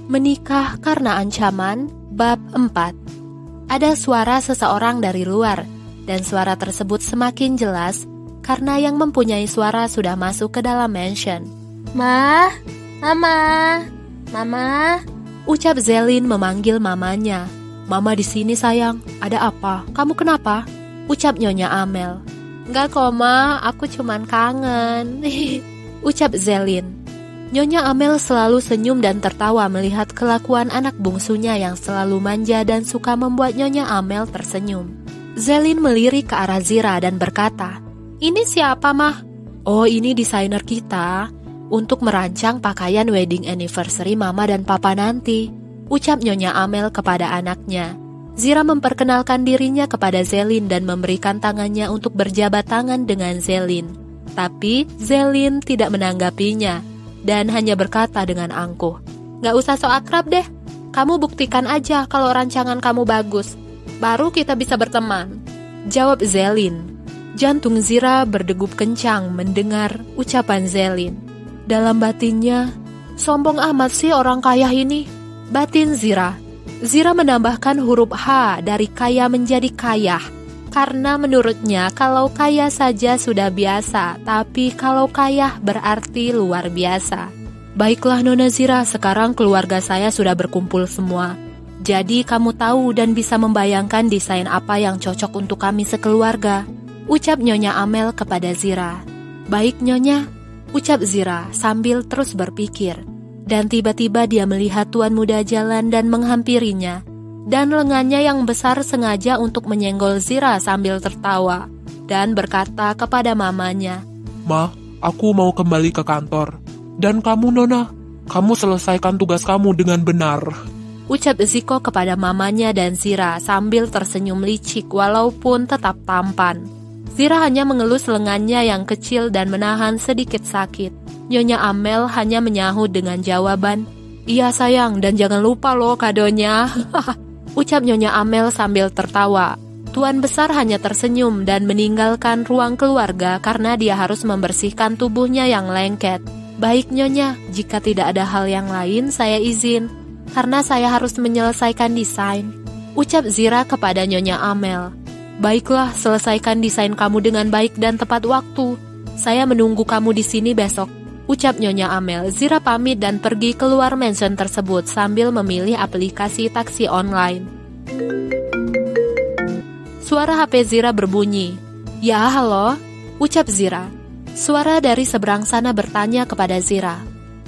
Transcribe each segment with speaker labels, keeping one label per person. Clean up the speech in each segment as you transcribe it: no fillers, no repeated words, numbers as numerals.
Speaker 1: Menikah karena ancaman, bab 4. Ada suara seseorang dari luar, dan suara tersebut semakin jelas karena yang mempunyai suara sudah masuk ke dalam mansion.
Speaker 2: "Ma, Mama, Mama,"
Speaker 1: ucap Zelin memanggil mamanya. "Mama di sini sayang, ada apa? Kamu kenapa?" ucap Nyonya Amel.
Speaker 2: "Enggak kok Ma, aku cuman kangen,"
Speaker 1: ucap Zelin. Nyonya Amel selalu senyum dan tertawa melihat kelakuan anak bungsunya yang selalu manja dan suka membuat Nyonya Amel tersenyum. Zelin melirik ke arah Zira dan berkata,
Speaker 2: "Ini siapa, Mah?"
Speaker 1: "Oh, ini desainer kita untuk merancang pakaian wedding anniversary Mama dan Papa nanti," ucap Nyonya Amel kepada anaknya. Zira memperkenalkan dirinya kepada Zelin dan memberikan tangannya untuk berjabat tangan dengan Zelin. Tapi Zelin tidak menanggapinya dan hanya berkata dengan angkuh,
Speaker 2: "Gak usah so akrab deh. Kamu buktikan aja kalau rancangan kamu bagus. Baru kita bisa berteman,"
Speaker 1: jawab Zelin. Jantung Zira berdegup kencang mendengar ucapan Zelin. Dalam batinnya, sombong amat sih orang kaya ini, batin Zira. Zira menambahkan huruf H dari kaya menjadi kayah. Karena menurutnya kalau kaya saja sudah biasa, tapi kalau kaya berarti luar biasa. "Baiklah Nona Zira, sekarang keluarga saya sudah berkumpul semua. Jadi kamu tahu dan bisa membayangkan desain apa yang cocok untuk kami sekeluarga," ucap Nyonya Amel kepada Zira. "Baik Nyonya," ucap Zira sambil terus berpikir. Dan tiba-tiba dia melihat tuan muda jalan dan menghampirinya. Dan lengannya yang besar sengaja untuk menyenggol Zira sambil tertawa dan berkata kepada mamanya,
Speaker 3: "Ma, aku mau kembali ke kantor. Dan kamu Nona, kamu selesaikan tugas kamu dengan benar,"
Speaker 1: ucap Ziko kepada mamanya dan Zira sambil tersenyum licik walaupun tetap tampan. Zira hanya mengelus lengannya yang kecil dan menahan sedikit sakit. Nyonya Amel hanya menyahut dengan jawaban, "Iya sayang, dan jangan lupa loh kadonya," ucap Nyonya Amel sambil tertawa. Tuan besar hanya tersenyum dan meninggalkan ruang keluarga karena dia harus membersihkan tubuhnya yang lengket. "Baik Nyonya, jika tidak ada hal yang lain saya izin, karena saya harus menyelesaikan desain," ucap Zira kepada Nyonya Amel. "Baiklah, selesaikan desain kamu dengan baik dan tepat waktu. Saya menunggu kamu di sini besok," ucap Nyonya Amel. Zira pamit dan pergi keluar mansion tersebut sambil memilih aplikasi taksi online. Suara HP Zira berbunyi. "Ya, halo," ucap Zira. Suara dari seberang sana bertanya kepada Zira,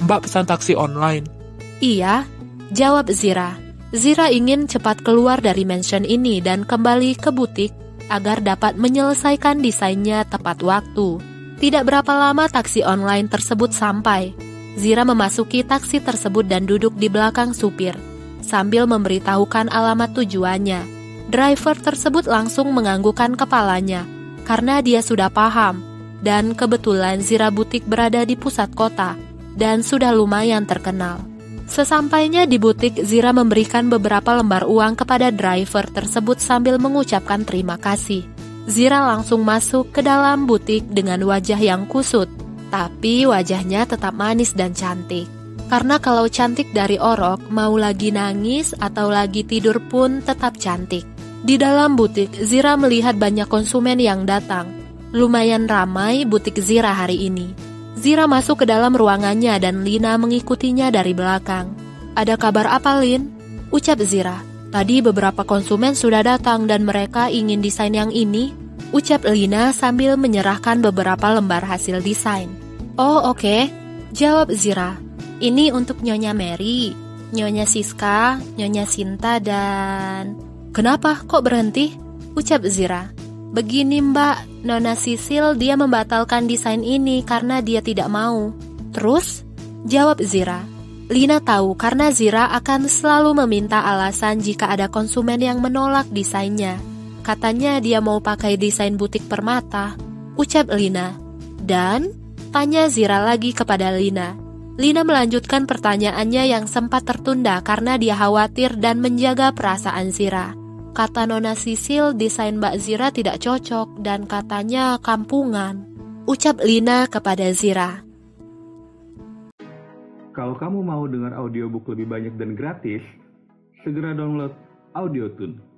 Speaker 3: "Mbak pesan taksi online?"
Speaker 1: "Iya," jawab Zira. Zira ingin cepat keluar dari mansion ini dan kembali ke butik agar dapat menyelesaikan desainnya tepat waktu. Tidak berapa lama taksi online tersebut sampai. Zira memasuki taksi tersebut dan duduk di belakang supir, sambil memberitahukan alamat tujuannya. Driver tersebut langsung menganggukkan kepalanya, karena dia sudah paham. Dan kebetulan Zira butik berada di pusat kota, dan sudah lumayan terkenal. Sesampainya di butik, Zira memberikan beberapa lembar uang kepada driver tersebut sambil mengucapkan terima kasih. Zira langsung masuk ke dalam butik dengan wajah yang kusut, tapi wajahnya tetap manis dan cantik. Karena kalau cantik dari orok, mau lagi nangis atau lagi tidur pun tetap cantik. Di dalam butik, Zira melihat banyak konsumen yang datang. Lumayan ramai butik Zira hari ini. Zira masuk ke dalam ruangannya dan Lina mengikutinya dari belakang. "Ada kabar apa, Lin?" ucap Zira. "Tadi beberapa konsumen sudah datang dan mereka ingin desain yang ini," ucap Lina sambil menyerahkan beberapa lembar hasil desain. "Oh, oke," jawab Zira. "Ini untuk Nyonya Mary, Nyonya Siska, Nyonya Sinta, dan..." "Kenapa? Kok berhenti?" ucap Zira. "Begini Mbak, Nona Sisil dia membatalkan desain ini karena dia tidak mau." "Terus?" jawab Zira. Lina tahu karena Zira akan selalu meminta alasan jika ada konsumen yang menolak desainnya. Katanya dia mau pakai desain butik permata, ucap Lina. "Dan?" tanya Zira lagi kepada Lina. Lina melanjutkan pertanyaannya yang sempat tertunda karena dia khawatir dan menjaga perasaan Zira. "Kata Nona Sisil desain Mbak Zira tidak cocok dan katanya kampungan," ucap Lina kepada Zira.
Speaker 4: Kalau kamu mau dengar audiobook lebih banyak dan gratis, segera download Audiotune.